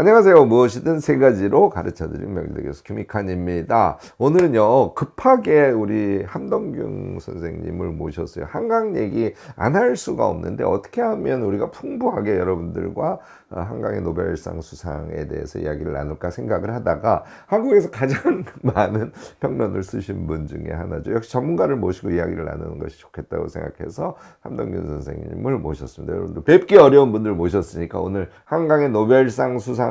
안녕하세요. 무엇이든 세 가지로 가르쳐드리는 명의대 교수 김익환입니다. 오늘은요, 급하게 우리 함덕균 선생님을 모셨어요. 한강 얘기 안 할 수가 없는데 어떻게 하면 우리가 풍부하게 여러분들과 한강의 노벨상 수상에 대해서 이야기를 나눌까 생각을 하다가 한국에서 가장 많은 평론을 쓰신 분 중에 하나죠. 역시 전문가를 모시고 이야기를 나누는 것이 좋겠다고 생각해서 함덕균 선생님을 모셨습니다. 여러분들 뵙기 어려운 분들 모셨으니까 오늘 한강의 노벨상 수상과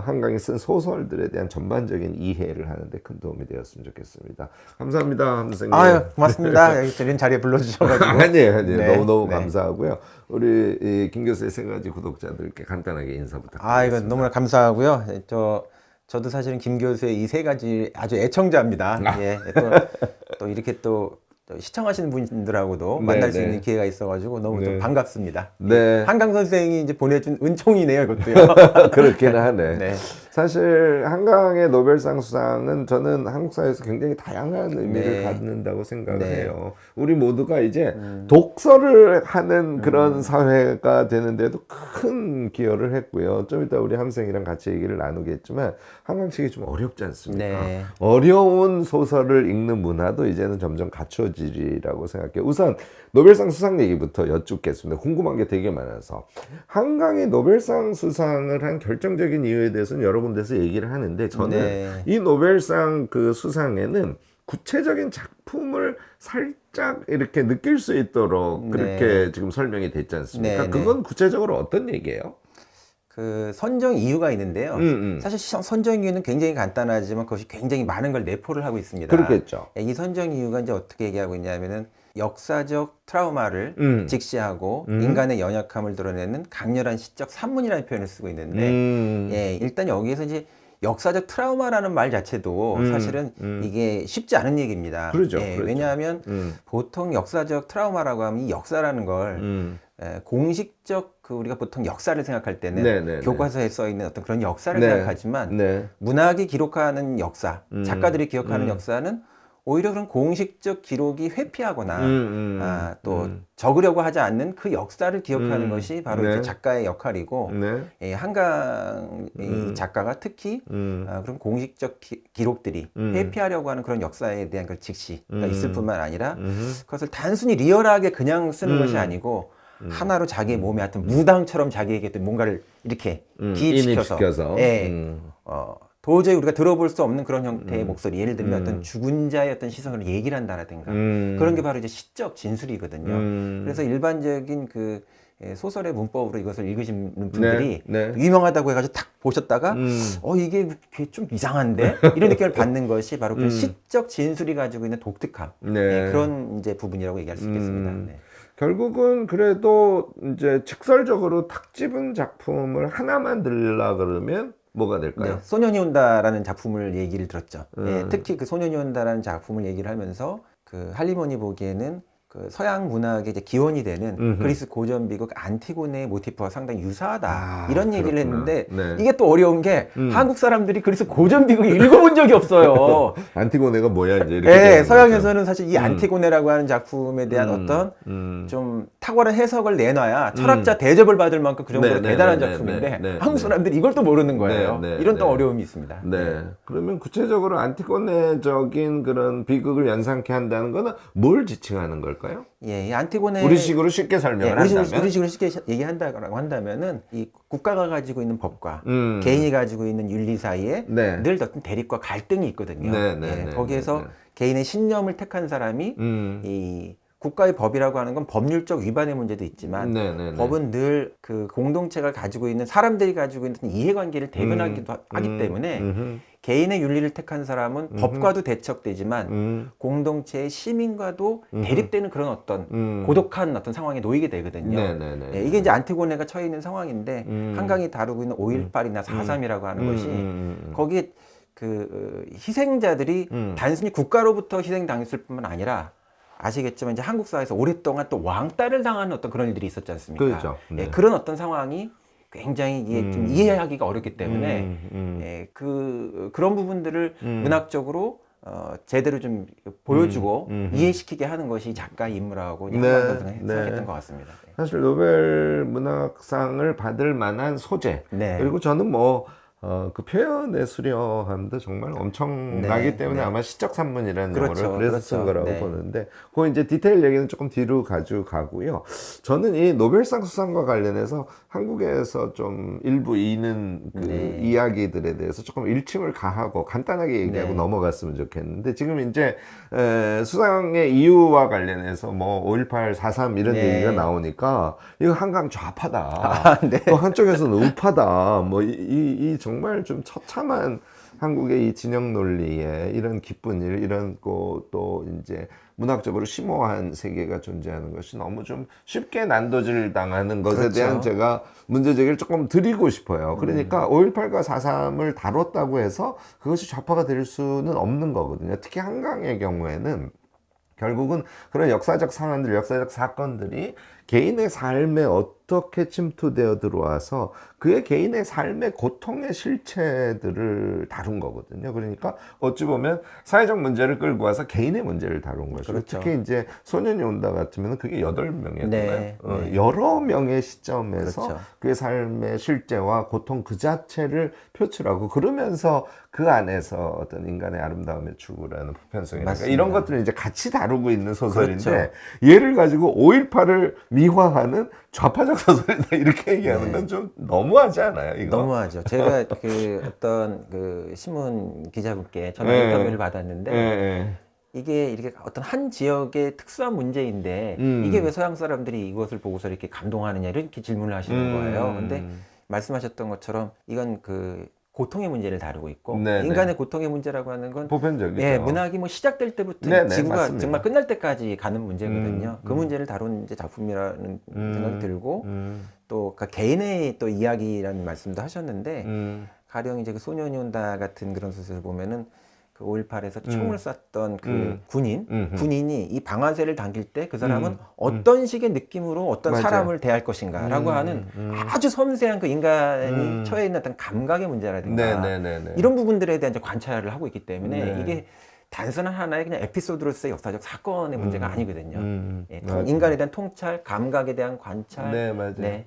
한강이 쓴 소설들에 대한 전반적인 이해를 하는데 큰 도움이 되었으면 좋겠습니다. 감사합니다, 함 선생님. 아유, 고맙습니다. 여기 이런 자리에 불러주셔가지고. 아니에요. 네, 너무너무 네. 감사하고요. 우리 김 교수의 세 가지 구독자들께 간단하게 인사 부탁드립니다. 이건 너무나 감사하고요. 저도 사실은 김 교수의 이 세 가지 아주 애청자입니다. 예, 또 이렇게 또 시청하시는 분들하고도 만날 수 있는 기회가 있어가지고 너무 좀 반갑습니다. 네. 한강 선생이 이제 보내준 은총이네요, 이것도요. 그렇긴 하네. 네. 사실 한강의 노벨상 수상은 저는 한국 사회에서 굉장히 다양한 의미를 갖는다고 생각을 해요. 우리 모두가 이제 독서를 하는 그런 사회가 되는데도 큰 기여를 했고요. 좀 이따 우리 함생이랑 같이 얘기를 나누겠지만 한강책이 좀 어렵지 않습니까? 네. 어려운 소설을 읽는 문화도 이제는 점점 갖춰지리라고 생각해요. 우선 노벨상 수상 얘기부터 여쭙겠습니다. 궁금한 게 되게 많아서 한강이 노벨상 수상을 한 결정적인 이유에 대해서는 여러 군데서 얘기를 하는데 저는 이 노벨상 그 수상에는 구체적인 작품을 살짝 이렇게 느낄 수 있도록 그렇게 지금 설명이 됐지 않습니까? 그건 구체적으로 어떤 얘기예요? 그 선정 이유가 있는데요. 사실 선정 이유는 굉장히 간단하지만 그것이 굉장히 많은 걸 내포를 하고 있습니다. 그렇겠죠. 이 선정 이유가 이제 어떻게 얘기하고 있냐면은 역사적 트라우마를 직시하고 인간의 연약함을 드러내는 강렬한 시적 산문이라는 표현을 쓰고 있는데, 일단 여기에서 이제 역사적 트라우마라는 말 자체도 사실은 이게 쉽지 않은 얘기입니다. 그렇죠. 왜냐하면 보통 역사적 트라우마라고 하면 이 역사라는 걸 공식적 우리가 보통 역사를 생각할 때는 교과서에 써 있는 어떤 그런 역사를 생각하지만 문학이 기록하는 역사, 작가들이 기억하는 역사는 오히려 그런 공식적 기록이 회피하거나 또 적으려고 하지 않는 그 역사를 기억하는 것이 바로 이제 작가의 역할이고 한강 작가가 특히 그런 공식적 기록들이 회피하려고 하는 그런 역사에 대한 그 직시가 있을 뿐만 아니라 그것을 단순히 리얼하게 그냥 쓰는 것이 아니고 하나로 자기의 몸에 하여튼 무당처럼 자기에게 또 뭔가를 이렇게 기입시켜서 도저히 우리가 들어볼 수 없는 그런 형태의 목소리, 예를 들면 어떤 죽은 자의 어떤 시선으로 얘기를 한다라든가 그런 게 바로 이제 시적 진술이거든요. 그래서 일반적인 그 소설의 문법으로 이것을 읽으시는 분들이 유명하다고 해가지고 딱 보셨다가 이게 좀 이상한데 이런 느낌을 받는 것이 바로 그 시적 진술이 가지고 있는 독특함, 그런 이제 부분이라고 얘기할 수 있겠습니다. 결국은 그래도 이제 직설적으로 탁 집은 작품을 하나만 들으려 그러면 뭐가 될까요? 소년이 온다라는 작품을 얘기를 들었죠. 특히 그 소년이 온다라는 작품을 얘기를 하면서 그 할리먼이 보기에는 그 서양 문학의 이제 기원이 되는 그리스 고전 비극 안티고네의 모티프와 상당히 유사하다 이런 얘기를 했는데 이게 또 어려운 게 한국 사람들이 그리스 고전 비극 읽어본 적이 없어요. 안티고네가 뭐야 이제 이렇게 서양에서는 사실 이 안티고네라고 하는 작품에 대한 어떤 좀 탁월한 해석을 내놔야 철학자 대접을 받을 만큼 그 정도로 대단한 작품인데 한국 사람들이 이걸 또 모르는 거예요. 이런 또 어려움이 있습니다. 그러면 구체적으로 안티고네적인 그런 비극을 연상케 한다는 거는 뭘 지칭하는 걸까요? 이 안티고네 우리식으로 쉽게 설명을 한다면 우리식으로 쉽게 얘기한다고 한다면은 이 국가가 가지고 있는 법과 개인이 가지고 있는 윤리 사이에 늘 어떤 대립과 갈등이 있거든요. 거기에서 개인의 신념을 택한 사람이 이 국가의 법이라고 하는 건 법률적 위반의 문제도 있지만 법은 늘 그 공동체가 가지고 있는 사람들이 가지고 있는 이해관계를 대변하기도 하기 때문에 개인의 윤리를 택한 사람은 법과도 대척되지만 공동체의 시민과도 대립되는 그런 어떤 고독한 어떤 상황에 놓이게 되거든요. 이게 이제 안티고네가 처해 있는 상황인데 한강이 다루고 있는 5.18이나 4.3이라고 하는 것이 거기에 그 희생자들이 단순히 국가로부터 희생당했을 뿐만 아니라 아시겠지만 이제 한국 사회에서 오랫동안 또 왕따를 당하는 어떤 그런 일들이 있었지 않습니까? 그렇죠. 그런 어떤 상황이 굉장히 이게 좀 이해하기가 어렵기 때문에 그런 부분들을 문학적으로 제대로 좀 보여주고 이해시키게 하는 것이 작가의 임무라고 한반도 생각했던 것 같습니다. 네. 사실 노벨 문학상을 받을 만한 소재 네. 그리고 저는 그 표현의 수려함도 정말 엄청나기 네, 때문에 네. 아마 시적 산문이라는 그렇죠, 용어를 그래서 쓴 그렇죠. 거라고 네. 보는데 그 이제 디테일 얘기는 조금 뒤로 가져가고요. 저는 이 노벨상 수상과 관련해서 한국에서 좀 일부 있는 그 네. 이야기들에 대해서 조금 일침을 가하고 간단하게 얘기하고 네. 넘어갔으면 좋겠는데 지금 이제 수상의 이유와 관련해서 뭐 5.18, 4.3 이런 네. 얘기가 나오니까 이거 한강 좌파다. 네. 또 한쪽에서는 우파다. 뭐 이 정말 좀 처참한 한국의 이 진영 논리에 이런 기쁜 일, 이런 또 이제 문학적으로 심오한 세계가 존재하는 것이 너무 좀 쉽게 난도질 당하는 것에 그렇죠. 대한 제가 문제 제기를 조금 드리고 싶어요. 그러니까 5.18과 4.3을 다뤘다고 해서 그것이 좌파가 될 수는 없는 거거든요. 특히 한강의 경우에는 결국은 그런 역사적 상황들, 역사적 사건들이 개인의 삶에 어떻게 침투되어 들어와서 그의 개인의 삶의 고통의 실체들을 다룬 거거든요. 그러니까 어찌 보면 사회적 문제를 끌고 와서 개인의 문제를 다룬 것이고 그렇죠. 특히 이제 소년이 온다 같으면 그게 8명이었나요? 네, 네. 여러 명의 시점에서 그렇죠. 그의 삶의 실제와 고통 그 자체를 표출하고 그러면서 그 안에서 어떤 인간의 아름다움의 추구라는 보편성이랄까 이런 것들을 이제 같이 다루고 있는 소설인데 그렇죠. 얘를 가지고 5.18을 미화하는 좌파적 소설이다 이렇게 얘기하는 건 좀 너무하지 않아요? 이거? 너무하죠. 제가 어떤 신문 기자분께 전화 네. 인터뷰를 받았는데 네. 이게 이렇게 어떤 한 지역의 특수한 문제인데 이게 왜 서양 사람들이 이것을 보고서 이렇게 감동하느냐 이렇게 질문을 하시는 거예요. 근데 말씀하셨던 것처럼 이건 고통의 문제를 다루고 있고 네네. 인간의 고통의 문제라고 하는 건 보편적이죠. 예, 문학이 시작될 때부터 네네, 지구가 맞습니다. 정말 끝날 때까지 가는 문제거든요. 그 문제를 다룬 이제 작품이라는 생각이 들고 또 개인의 또 이야기라는 말씀도 하셨는데 가령 이제 소년이 온다 같은 그런 소설을 보면은 5.18에서 총을 쐈던 군인이 이 방아쇠를 당길 때 그 사람은 어떤 식의 느낌으로 어떤 맞아요. 사람을 대할 것인가라고 하는 아주 섬세한 그 인간이 처해 있는 어떤 감각의 문제라든가 네네네네. 이런 부분들에 대한 이제 관찰을 하고 있기 때문에 네. 이게 단순한 하나의 그냥 에피소드로서의 역사적 사건의 문제가 아니거든요. 예, 맞아요. 인간에 대한 통찰, 감각에 대한 관찰. 네, 맞아요. 네.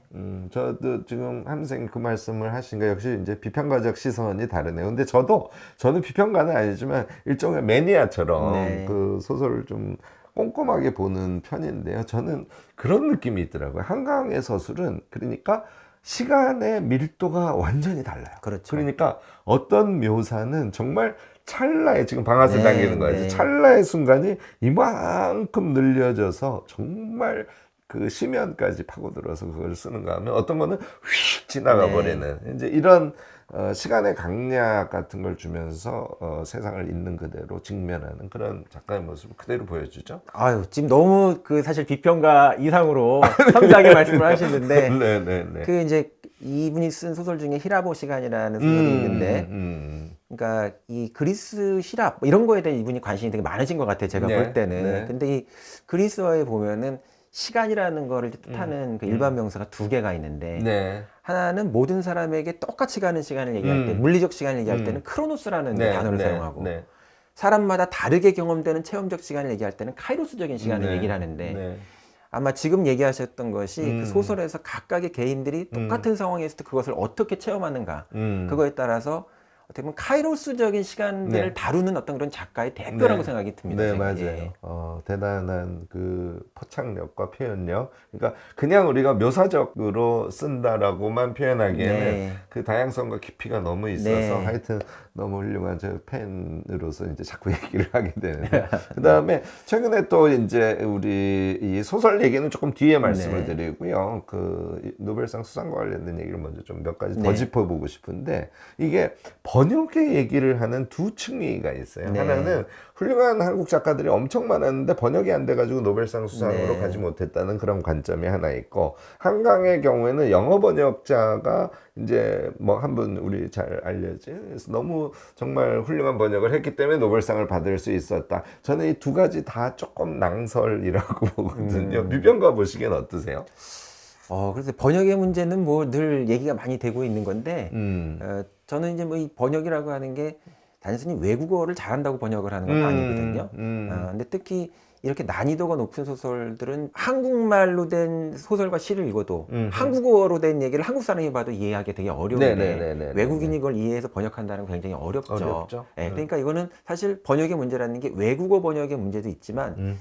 저도 지금 함생 그 말씀을 하신 거 역시 이제 비평가적 시선이 다르네요. 근데 저는 비평가는 아니지만 일종의 매니아처럼 네. 그 소설을 좀 꼼꼼하게 보는 편인데요. 저는 그런 느낌이 있더라고요. 한강의 서술은 그러니까 시간의 밀도가 완전히 달라요. 그렇죠. 그러니까 어떤 묘사는 정말 찰나에 지금 방아쇠 네, 당기는 거예요. 네. 찰나의 순간이 이만큼 늘려져서 정말 그 심연까지 파고들어서 그걸 쓰는가 하면 어떤 거는 휙 지나가 버리는 이제 이런 시간의 강약 같은 걸 주면서 세상을 있는 그대로 직면하는 그런 작가의 모습을 그대로 보여주죠. 아유, 지금 너무 사실 비평가 이상으로 섬세하게 말씀을 하시는데 네네네. 이제 이분이 쓴 소설 중에 히라보 시간이라는 소설이 있는데 그러니까 이 그리스 신화 이런 거에 대한 이분이 관심이 되게 많으신 것 같아요. 제가 볼 때는. 네. 근데 이 그리스어에 보면은 시간이라는 거를 뜻하는 그 일반 명사가 2개가 있는데 네. 하나는 모든 사람에게 똑같이 가는 시간을 얘기할 때 물리적 시간을 얘기할 때는 크로노스라는 단어를 사용하고 사람마다 다르게 경험되는 체험적 시간을 얘기할 때는 카이로스적인 시간을 얘기를 하는데 아마 지금 얘기하셨던 것이 그 소설에서 각각의 개인들이 똑같은 상황에 서 그것을 어떻게 체험하는가 그거에 따라서 어떻게 보면 카이로스적인 시간들을 다루는 어떤 그런 작가의 대표라고 생각이 듭니다. 네, 제가. 맞아요. 예. 대단한 그 포착력과 표현력. 그러니까 그냥 우리가 묘사적으로 쓴다라고만 표현하기에는 그 다양성과 깊이가 너무 있어서 하여튼 너무 훌륭한 저 팬으로서 이제 자꾸 얘기를 하게 되는데 그 다음에 최근에 또 이제 우리 이 소설 얘기는 조금 뒤에 말씀을 드리고요. 그 노벨상 수상과 관련된 얘기를 먼저 좀 몇 가지 더 짚어보고 싶은데 이게 번역의 얘기를 하는 두 층위가 있어요. 하나는 훌륭한 한국 작가들이 엄청 많았는데 번역이 안 돼가지고 노벨상 수상으로 가지 못했다는 그런 관점이 하나 있고 한강의 경우에는 영어 번역자가 이제 뭐 한 분 우리 잘 알려진 그래서 너무 정말 훌륭한 번역을 했기 때문에 노벨상을 받을 수 있었다. 저는 이 두 가지 다 조금 낭설이라고 보거든요. 뮤병가 보시기엔 어떠세요? 그래서 번역의 문제는 뭐 늘 얘기가 많이 되고 있는 건데 저는 이제 뭐 이 번역이라고 하는 게 단순히 외국어를 잘한다고 번역을 하는 건 아니거든요. 근데 특히 이렇게 난이도가 높은 소설들은 한국말로 된 소설과 시를 읽어도 한국어로 된 얘기를 한국 사람이 봐도 이해하기 되게 어려운데 외국인이 그걸 이해해서 번역한다는 건 굉장히 어렵죠. 네, 그러니까 이거는 사실 번역의 문제라는 게 외국어 번역의 문제도 있지만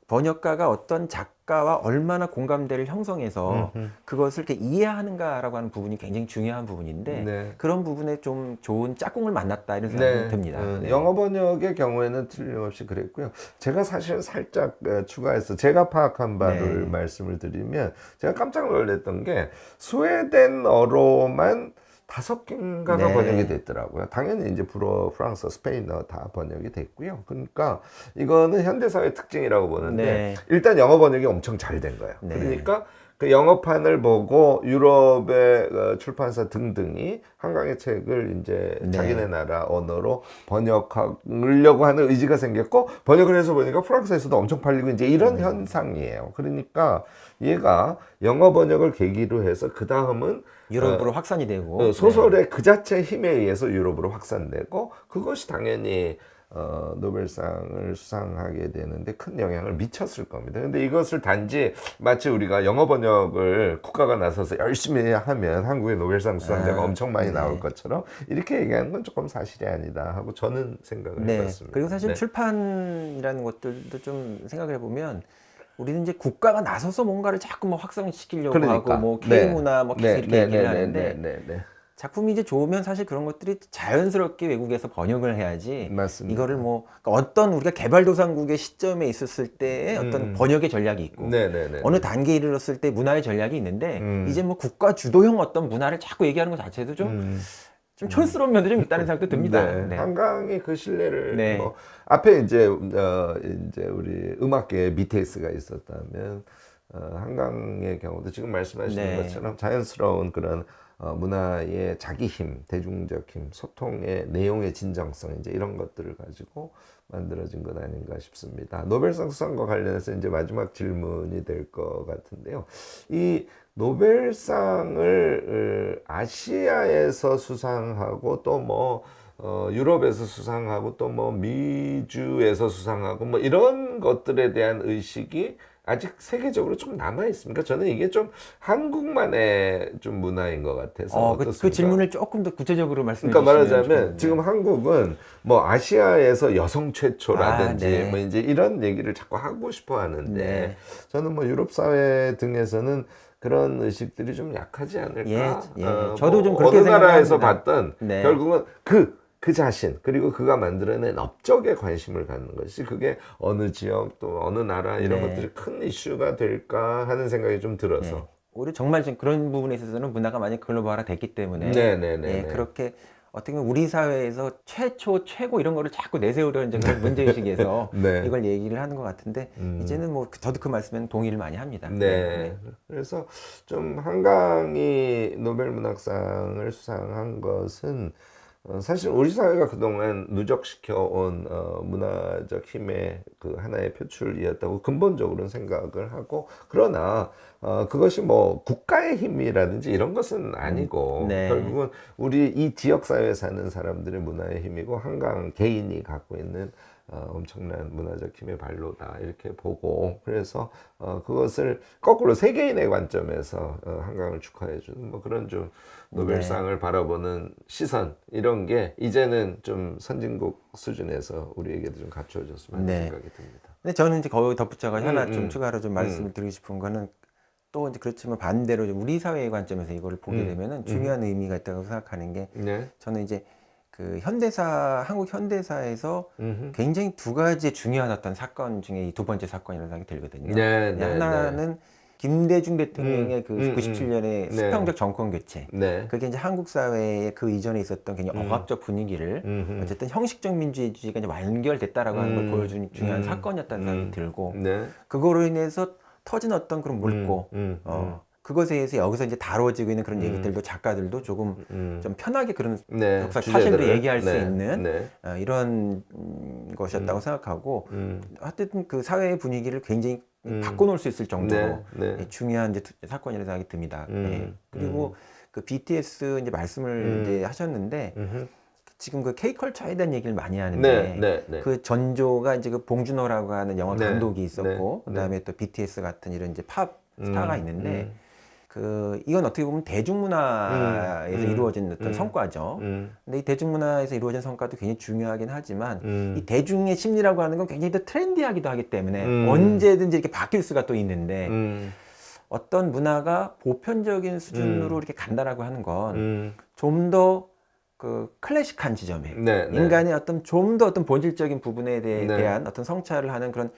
번역가가 어떤 작가와 얼마나 공감대를 형성해서 그것을 이렇게 이해하는가라고 하는 부분이 굉장히 중요한 부분인데 그런 부분에 좀 좋은 짝꿍을 만났다 이런 생각이 듭니다. 영어 번역의 경우에는 틀림없이 그랬고요. 제가 사실 살짝 추가해서 제가 파악한 바를 말씀을 드리면 제가 깜짝 놀랐던 게 스웨덴어로만 5개인가가 번역이 됐더라고요. 당연히 이제 불어, 프랑스어, 스페인어 다 번역이 됐고요. 그러니까 이거는 현대사회 특징이라고 보는데 일단 영어 번역이 엄청 잘 된 거예요. 그러니까 그 영어판을 보고 유럽의 출판사 등등이 한강의 책을 이제 자기네 나라 언어로 번역하려고 하는 의지가 생겼고 번역을 해서 보니까 프랑스에서도 엄청 팔리고 이제 이런 현상이에요. 그러니까 얘가 영어 번역을 계기로 해서 그 다음은 유럽으로 확산이 되고 소설의 그 자체 힘에 의해서 유럽으로 확산되고 그것이 당연히 노벨상을 수상하게 되는데 큰 영향을 미쳤을 겁니다. 근데 이것을 단지 마치 우리가 영어 번역을 국가가 나서서 열심히 하면 한국의 노벨상 수상자가 엄청 많이 나올 것처럼 이렇게 얘기하는 건 조금 사실이 아니다 하고 저는 생각을 해봤습니다. 그리고 사실 출판이라는 것들도 좀 생각을 해보면 우리는 이제 국가가 나서서 뭔가를 자꾸 뭐 확산시키려고 하고 뭐 K문화 뭐 계속 이렇게 얘기를 하는데 작품이 이제 좋으면 사실 그런 것들이 자연스럽게 외국에서 번역을 해야지. 맞습니다. 이거를 뭐 그러니까 어떤 우리가 개발도상국의 시점에 있었을 때의 어떤 번역의 전략이 있고 어느 단계에 이르렀을 때 문화의 전략이 있는데 이제 뭐 국가 주도형 어떤 문화를 자꾸 얘기하는 것 자체도 좀 촌스러운 면도 좀 있다는 생각도 듭니다. 한강이 그 신뢰를 뭐 앞에 이제 우리 음악계에 BTS가 있었다면 한강의 경우도 지금 말씀하시는 것처럼 자연스러운 그런 문화의 자기 힘, 대중적 힘, 소통의 내용의 진정성 이제 이런 것들을 가지고 만들어진 것 아닌가 싶습니다. 노벨상 수상과 관련해서 이제 마지막 질문이 될 것 같은데요. 이 노벨상을 아시아에서 수상하고 또 뭐 유럽에서 수상하고 또 뭐 미주에서 수상하고 뭐 이런 것들에 대한 의식이 아직 세계적으로 좀 남아 있습니까? 저는 이게 좀 한국만의 좀 문화인 것 같아서 그 질문을 조금 더 구체적으로 말씀해 그러니까 주시면 말하자면 지금 한국은 뭐 아시아에서 여성 최초라든지 뭐 이제 이런 얘기를 자꾸 하고 싶어 하는데 저는 뭐 유럽 사회 등에서는 그런 의식들이 좀 약하지 않을까? 저도 뭐 좀 그렇게 어느 나라에서 생각합니다. 봤던 결국은 그 자신 그리고 그가 만들어낸 업적에 관심을 갖는 것이 그게 어느 지역 또 어느 나라 이런 것들이 큰 이슈가 될까 하는 생각이 좀 들어서 우리 정말 지금 그런 부분에 있어서는 문화가 많이 글로벌화 됐기 때문에 그렇게 어떻게 보면 우리 사회에서 최고 이런 거를 자꾸 내세우려는 이제 그런 문제의식에서 이걸 얘기를 하는 것 같은데 이제는 뭐 저도 그 말씀에는 동의를 많이 합니다. 그래서 좀 한강이 노벨 문학상을 수상한 것은 사실 우리 사회가 그동안 누적시켜온 문화적 힘의 그 하나의 표출이었다고 근본적으로는 생각을 하고 그러나 그것이 뭐 국가의 힘이라든지 이런 것은 아니고 결국은 우리 이 지역사회에 사는 사람들의 문화의 힘이고 한강 개인이 갖고 있는 엄청난 문화적 힘의 발로다 이렇게 보고 그래서 그것을 거꾸로 세계인의 관점에서 한강을 축하해주는 뭐 그런 좀 노벨상을 바라보는 시선 이런 게 이제는 좀 선진국 수준에서 우리에게도 좀 갖춰졌으면 하는 생각이 듭니다. 근데 저는 이제 거기 덧붙여가지고 하나 좀 추가로 좀 말씀을 드리고 싶은 거는 또 이제 그렇지만 반대로 좀 우리 사회의 관점에서 이거를 보게 되면은 중요한 의미가 있다고 생각하는 게 저는 이제 그 한국 현대사에서 굉장히 두 가지 중요한 어떤 사건 중에 이 두 번째 사건이라는 생각이 들거든요. 하나는 김대중 대통령의 그 97년의 수평적 정권 교체. 그게 이제 한국 사회의 그 이전에 있었던 굉장히 억압적 분위기를 어쨌든 형식적 민주주의가 이제 완결됐다라고 하는 걸 보여준 중요한 사건이었다는 생각이 들고 그거로 인해서 터진 어떤 그런 물고 그것에 의해서 여기서 이제 다뤄지고 있는 그런 얘기들도 작가들도 조금 좀 편하게 그런 역사 사실도 얘기할 수 있는 이런 것이었다고 생각하고 하여튼 그 사회의 분위기를 굉장히 바꿔놓을 수 있을 정도로 중요한 이제 사건이라는 생각이 듭니다. 그리고 그 BTS 이제 말씀을 이제 하셨는데 지금 그 K컬처에 대한 얘기를 많이 하는데 그 전조가 이제 그 봉준호라고 하는 영화 감독이 있었고 그다음에 또 BTS 같은 이런 이제 팝 스타가 있는데 이건 어떻게 보면 대중문화에서 이루어진 어떤 성과죠. 근데 이 대중문화에서 이루어진 성과도 굉장히 중요하긴 하지만 이 대중의 심리라고 하는 건 굉장히 더 트렌디하기도 하기 때문에 언제든지 이렇게 바뀔 수가 또 있는데 어떤 문화가 보편적인 수준으로 이렇게 간다라고 하는 건 좀 더 그 클래식한 지점에 인간의 어떤 좀 더 어떤 본질적인 부분에 대한 어떤 성찰을 하는 그런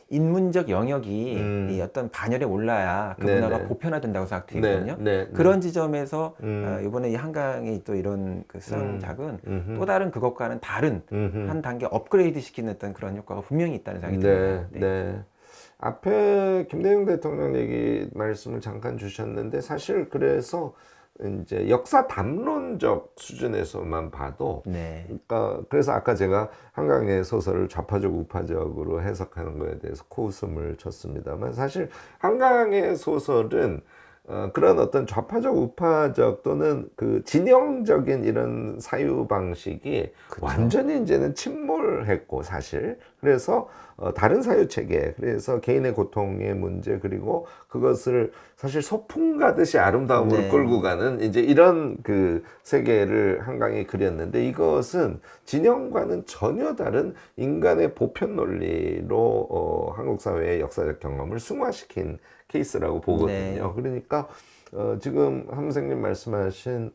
인문적 영역이 이 어떤 반열에 올라야 그 문화가 보편화된다고 생각되거든요. 그런 지점에서 이번에 이 한강의 또 이런 그 수상작은 또 다른 그것과는 다른 한 단계 업그레이드 시키는 어떤 그런 효과가 분명히 있다는 생각이 듭니다. 앞에 김대중 대통령 얘기 말씀을 잠깐 주셨는데 사실 그래서 이제 역사 담론적 수준에서만 봐도 그러니까 그래서 아까 제가 한강의 소설을 좌파적 우파적으로 해석하는 거에 대해서 코웃음을 쳤습니다만 사실 한강의 소설은 그런 어떤 좌파적 우파적 또는 그 진영적인 이런 사유 방식이 완전히 이제는 침몰했고 사실 그래서 다른 사유 체계 그래서 개인의 고통의 문제 그리고 그것을 사실 소풍 가듯이 아름다움으로 끌고 가는 이제 이런 그 세계를 한강이 그렸는데 이것은 진영과는 전혀 다른 인간의 보편 논리로 한국 사회의 역사적 경험을 승화시킨 케이스라고 보거든요. 그러니까 지금 함 선생님 말씀하신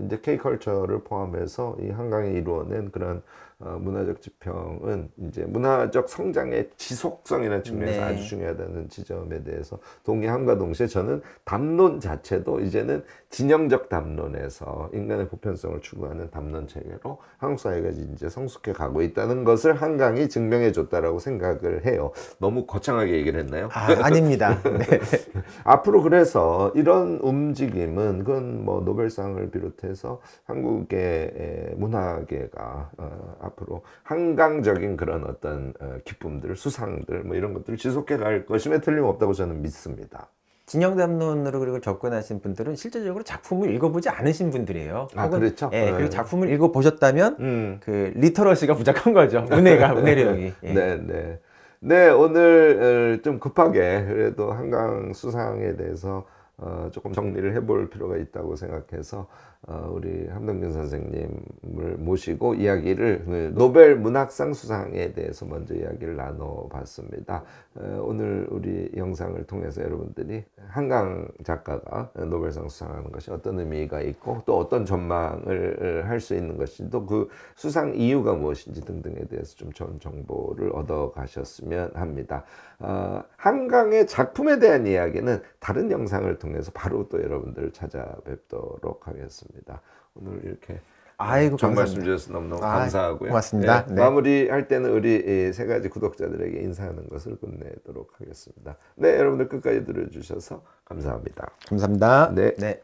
이제 K컬처를 포함해서 이 한강이 이루어낸 그런 문화적 지평은 이제 문화적 성장의 지속성이라는 측면에서 아주 중요하다는 지점에 대해서 동의함과 동시에 저는 담론 자체도 이제는 진영적 담론에서 인간의 보편성을 추구하는 담론 체계로 한국 사회가 이제 성숙해 가고 있다는 것을 한강이 증명해 줬다라고 생각을 해요. 너무 거창하게 얘기를 했나요? 아닙니다. 앞으로 그래서 이런 움직임은 그건 뭐 노벨상을 비롯해서 한국의 문화계가 앞으로 한강적인 그런 어떤 기쁨들, 수상들 뭐 이런 것들을 지속해 갈 것임에 틀림없다고 저는 믿습니다. 진영 담론으로 그리고 접근하신 분들은 실제적으로 작품을 읽어보지 않으신 분들이에요. 그렇죠. 그리고 작품을 읽어보셨다면 그 리터러시가 부족한 거죠. 문해력이. 오늘 좀 급하게 그래도 한강 수상에 대해서 조금 정리를 해볼 필요가 있다고 생각해서 우리 함덕균 선생님을 모시고 이야기를 노벨 문학상 수상에 대해서 먼저 이야기를 나눠봤습니다. 오늘 우리 영상을 통해서 여러분들이 한강 작가가 노벨상 수상하는 것이 어떤 의미가 있고 또 어떤 전망을 할 수 있는 것인지 또 그 수상 이유가 무엇인지 등등에 대해서 좀 좋은 정보를 얻어 가셨으면 합니다. 한강의 작품에 대한 이야기는 다른 영상을 통해서 바로 또 여러분들을 찾아뵙도록 하겠습니다. 오늘 이렇게 좋은 말씀 주셔서 너무너무 감사하고요. 고맙습니다. 마무리할 때는 우리 세 가지 구독자들에게 인사하는 것을 끝내도록 하겠습니다. 여러분들 끝까지 들어주셔서 감사합니다. 감사합니다. 네.